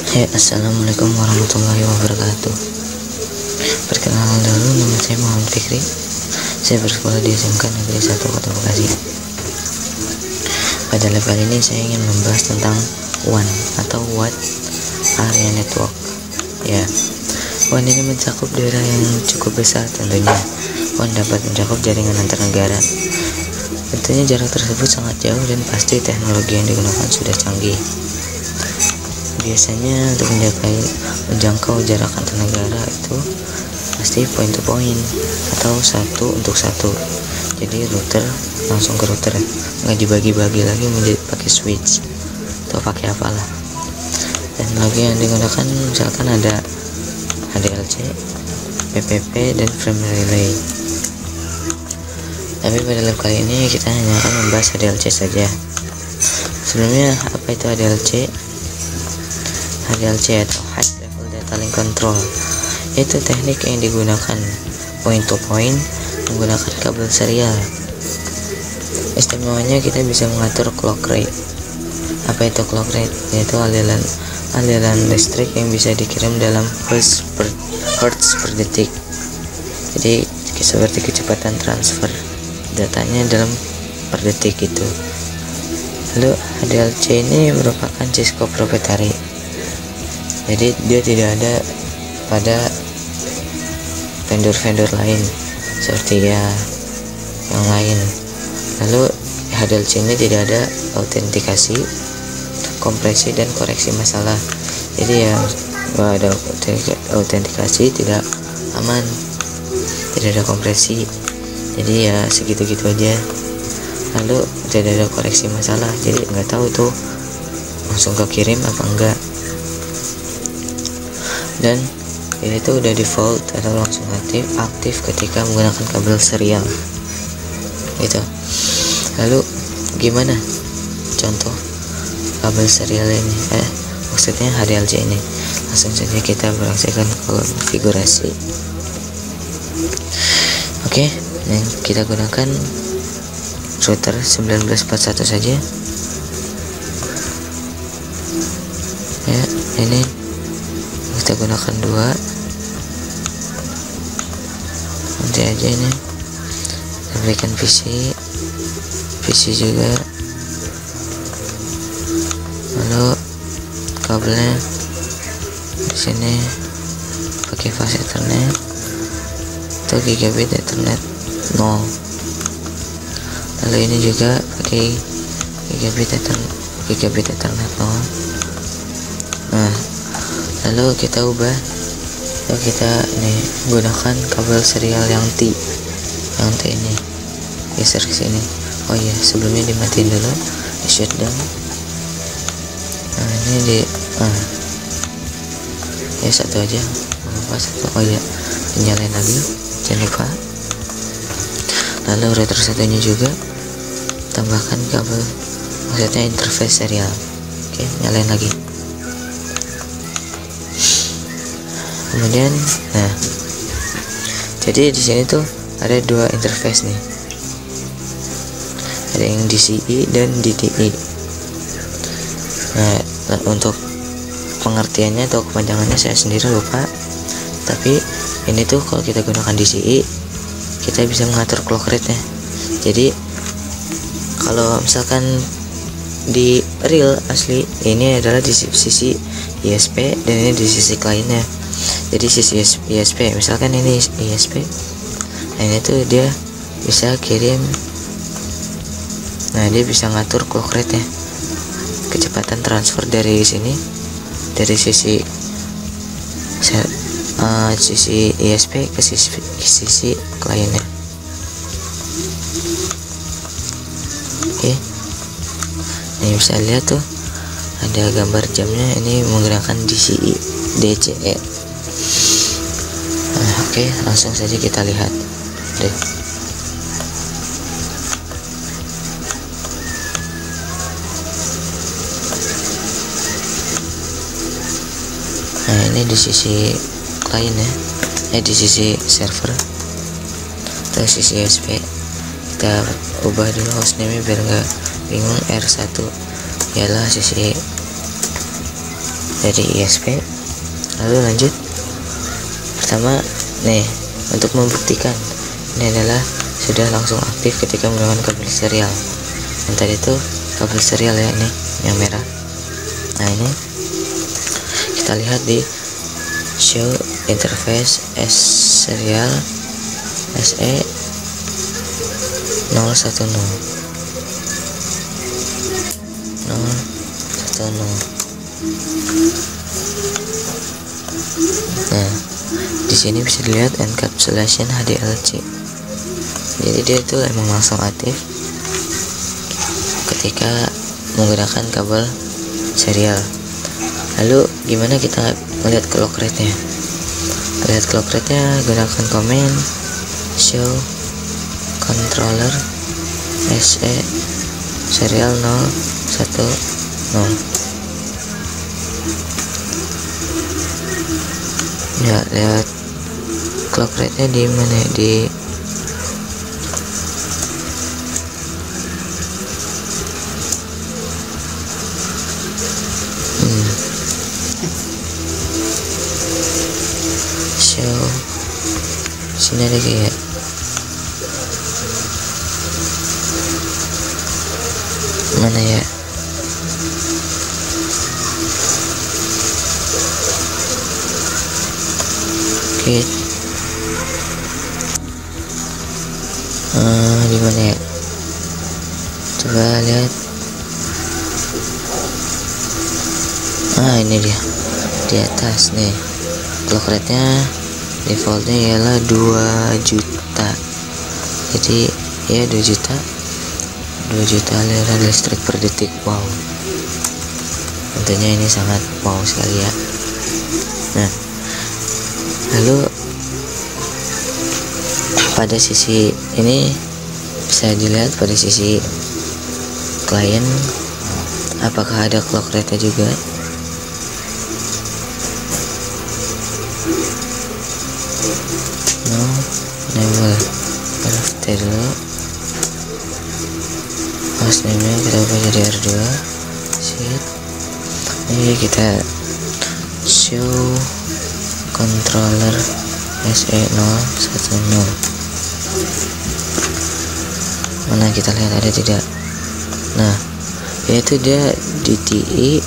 Assalamualaikum warahmatullahi wabarakatuh. Perkenalan dulu, nama saya Muhammad Fikri. Saya bersekolah di SMK Negeri 1 Kota Bekasi. Pada lab kali ini saya ingin membahas tentang WAN atau Wide Area Network. Ya, WAN ini mencakup daerah yang cukup besar tentunya. WAN dapat mencakup jaringan antar negara. Tentunya jarak tersebut sangat jauh dan pasti teknologi yang digunakan sudah canggih. Biasanya untuk menjangkau jarak antar negara itu pasti point to point atau satu untuk satu. Jadi router langsung ke router, nggak dibagi-bagi lagi menjadi pakai switch atau pakai apalah. Teknologi yang digunakan misalkan ada ADLC, PPP, dan frame relay. Tapi pada lab kali ini kita hanya akan membahas ADLC saja. Sebelumnya, apa itu ADLC? ADLC atau High Level Data Link Control itu teknik yang digunakan point to point menggunakan kabel serial. Istimewanya kita bisa mengatur clock rate. Apa itu clock rate? Yaitu aliran listrik yang bisa dikirim dalam hertz per detik. Jadi seperti kecepatan transfer datanya dalam per detik itu. Lalu ADLC ini merupakan Cisco proprietary. Jadi dia tidak ada pada vendor-vendor lain seperti yang lain. Lalu ADLC ini tidak ada autentikasi, kompresi, dan koreksi masalah. Jadi nggak ada autentikasi, tidak aman, tidak ada kompresi. Jadi segitu-gitu aja. Lalu tidak ada koreksi masalah, jadi nggak tahu tuh langsung kekirim apa enggak. Dan ini tuh udah default atau langsung aktif ketika menggunakan kabel serial gitu. Lalu gimana contoh kabel serial ini, maksudnya ADLC ini? Langsung saja kita beraksikan konfigurasi. Oke, yang kita gunakan router 1941 saja ya. Ini kita gunakan 2 nanti aja ini. Kita berikan PC juga. Lalu kabelnya di sini pakai fast ethernet atau gigabit ethernet 0. Lalu ini juga pakai gigabit ethernet 0. Nah, lalu kita ubah, kita nih gunakan kabel serial yang T ini, geser ke sini. Oh iya, sebelumnya dimatiin dulu, di shutdown. Nah ini ya satu aja, satu. Oh iya, nyalain lagi, jangan lupa. Lalu router satunya juga tambahkan kabel, maksudnya interface serial. Oke, nyalain lagi. Kemudian, jadi di sini tuh ada 2 interface nih, ada yang DCI dan DDI. Nah, untuk pengertiannya atau kepanjangannya saya sendiri lupa. Tapi ini tuh kalau kita gunakan DCI, kita bisa mengatur clock rate-nya. Jadi kalau misalkan di real asli, ini adalah di sisi ISP dan ini di sisi kliennya. Jadi sisi ISP, misalkan ini ISP, nah ini tuh dia bisa kirim, nah dia bisa ngatur clock rate nya, kecepatan transfer dari sini, dari sisi ISP ke sisi kliennya. Oke, ini bisa lihat tuh ada gambar jamnya, ini menggunakan DCE. Oke, langsung saja kita lihat deh. Nah ini di sisi klien ya, di sisi server atau sisi ISP. Kita ubah dulu hostname biar nggak bingung. R1 ialah sisi dari ISP. Lalu lanjut, pertama nih, untuk membuktikan ini adalah sudah langsung aktif ketika menggunakan kabel serial. Yang tadi itu kabel serial ya, ini yang merah. Nah ini kita lihat di show interface S serial SE010. Nah, di sini bisa dilihat encapsulation HDLC. Jadi dia itu emang langsung aktif ketika menggunakan kabel serial. Lalu gimana kita melihat clock rate-nya? Lihat clock rate-nya gunakan command show controller SE serial 010. Ya, lihat clock rate-nya di mana, di show sini ada kayak mana ya, oke, di mana ya, coba lihat. Ini dia di atas nih, clock rate nya defaultnya ialah 2 juta. Jadi ya 2 juta aliran listrik per detik. Wow, tentunya ini sangat wow sekali ya. Nah, lalu pada sisi ini bisa dilihat pada sisi klien apakah ada clock rate nya juga. Enable RFT dulu, host name nya kita ubah jadi R2 sheet. Ini kita show controller SE010. Mana kita lihat ada tidak? Nah, yaitu dia DTI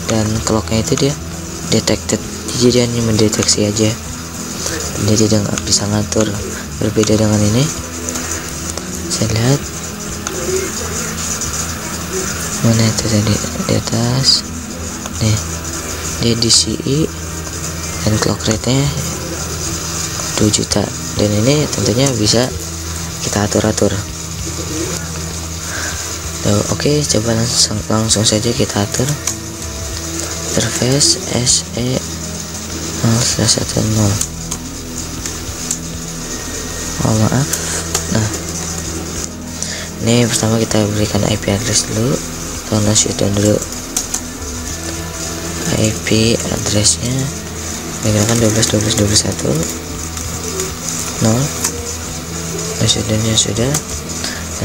dan clocknya itu dia detected, jadi hanya mendeteksi aja, dia tidak bisa ngatur. Berbeda dengan ini, saya lihat mana itu tadi di atas nih, dia DCI dan clock rate nya 2 juta, dan ini tentunya bisa kita atur. Oke, coba langsung saja kita atur interface SE010. Oh maaf. Nah, ini pertama kita berikan IP address dulu, atau shutdown dulu. IP addressnya menggunakan 12.12.21.0. Shutdownnya sudah.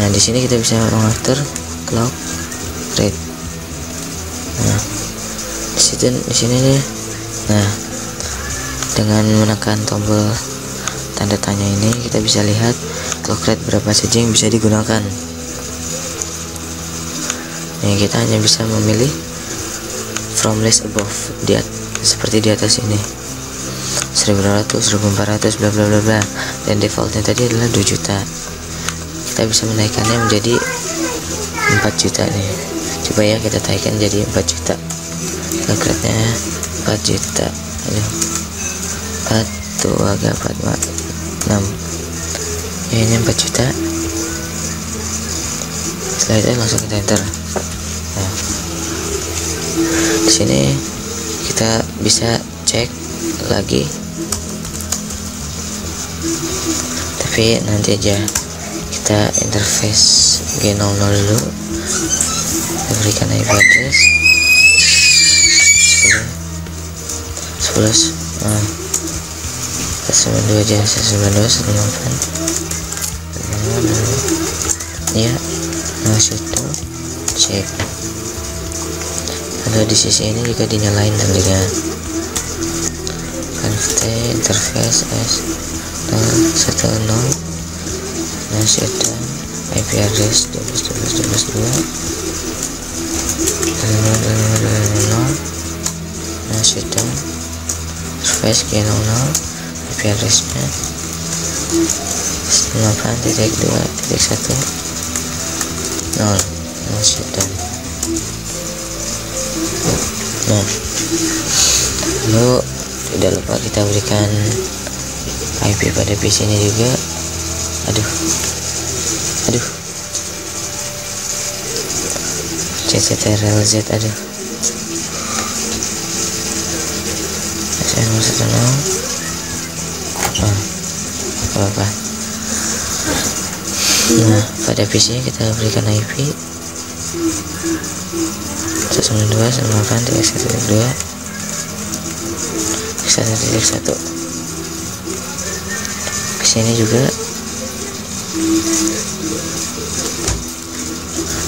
Nah, di sini kita bisa mengatur clock rate. Nah, di sini nih. Nah, dengan menekan tombol tanda tanya ini kita bisa lihat clock rate berapa saja yang bisa digunakan. Nih, kita hanya bisa memilih from list above, seperti di atas ini, 1200, 1400, bla bla bla bla, dan defaultnya tadi adalah 2 juta. Kita bisa menaikkannya menjadi 4 juta nih. Coba ya kita naikkan jadi 4 juta. Clock rate nya 4 juta. Aduh, 4 tuh agak 6 ya, ini 4 juta. Setelah itu langsung kita enter. Nah, di sini kita bisa cek lagi, tapi nanti aja. Kita interface G00 dulu, kita berikan IP address 10 192 aja, 192 198 ya, langsung itu cek. Ada di sisi ini juga dinyalain nantinya. Connect interface S010 nah shutdown IP address 12.12.2 nah shutdown interface G00 IP addressnya 8.2.1 nah shutdown. Nah, lalu tidak lupa kita berikan IP pada PC nya juga. Aduh CTRL-Z, aduh SM10 apa. Nah, pada PC nya kita berikan IP 192.168.1.2 kesini juga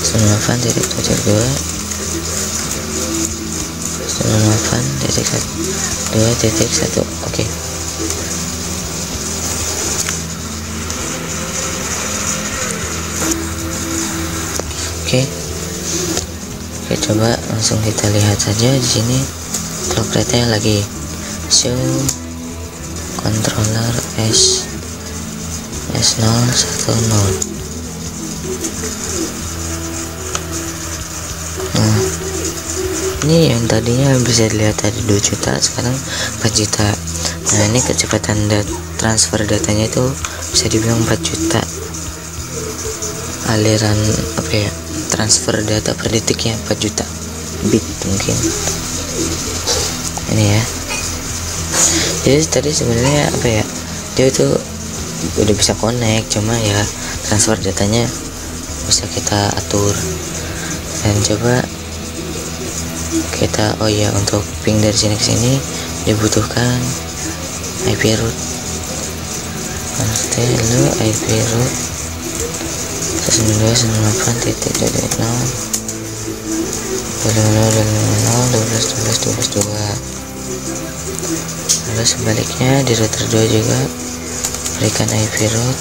98.2.1.2.1. Oke. Oke, coba langsung kita lihat saja di sini clock rate-nya lagi show controller S010. Nah, ini yang tadinya bisa dilihat tadi 2 juta, sekarang 4 juta. Nah, ini kecepatan transfer datanya itu bisa dibilang 4 juta. Aliran transfer data per detiknya 4 juta bit mungkin. Ini ya. Jadi tadi sebenarnya dia itu udah bisa connect, cuma ya transfer datanya bisa kita atur. Dan coba kita untuk ping dari sini ke sini dibutuhkan IP root. Lalu IP root 192.168.0.12.12.2. Lalu sebaliknya di router 2 juga berikan IP root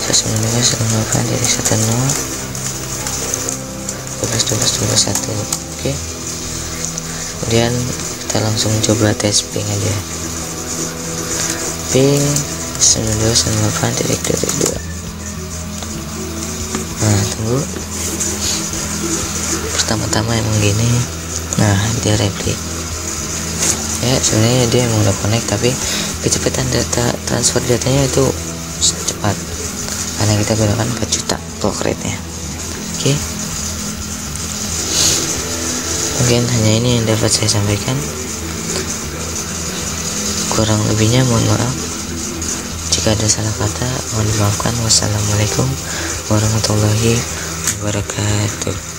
192.168.1.12.12.1. Oke. Kemudian kita langsung coba tes ping aja. Ping 192.168.2. Nah, tunggu. Pertama-tama emang gini. Nah, dia replik. Ya, sebenarnya dia emang udah connect, tapi kecepatan transfer datanya itu cepat karena kita gunakan 4 juta clock rate-nya. Oke. Mungkin hanya ini yang dapat saya sampaikan. Kurang lebihnya mohon maaf. Jika ada salah kata, mohon dimaafkan. Wassalamualaikum warahmatullahi wabarakatuh.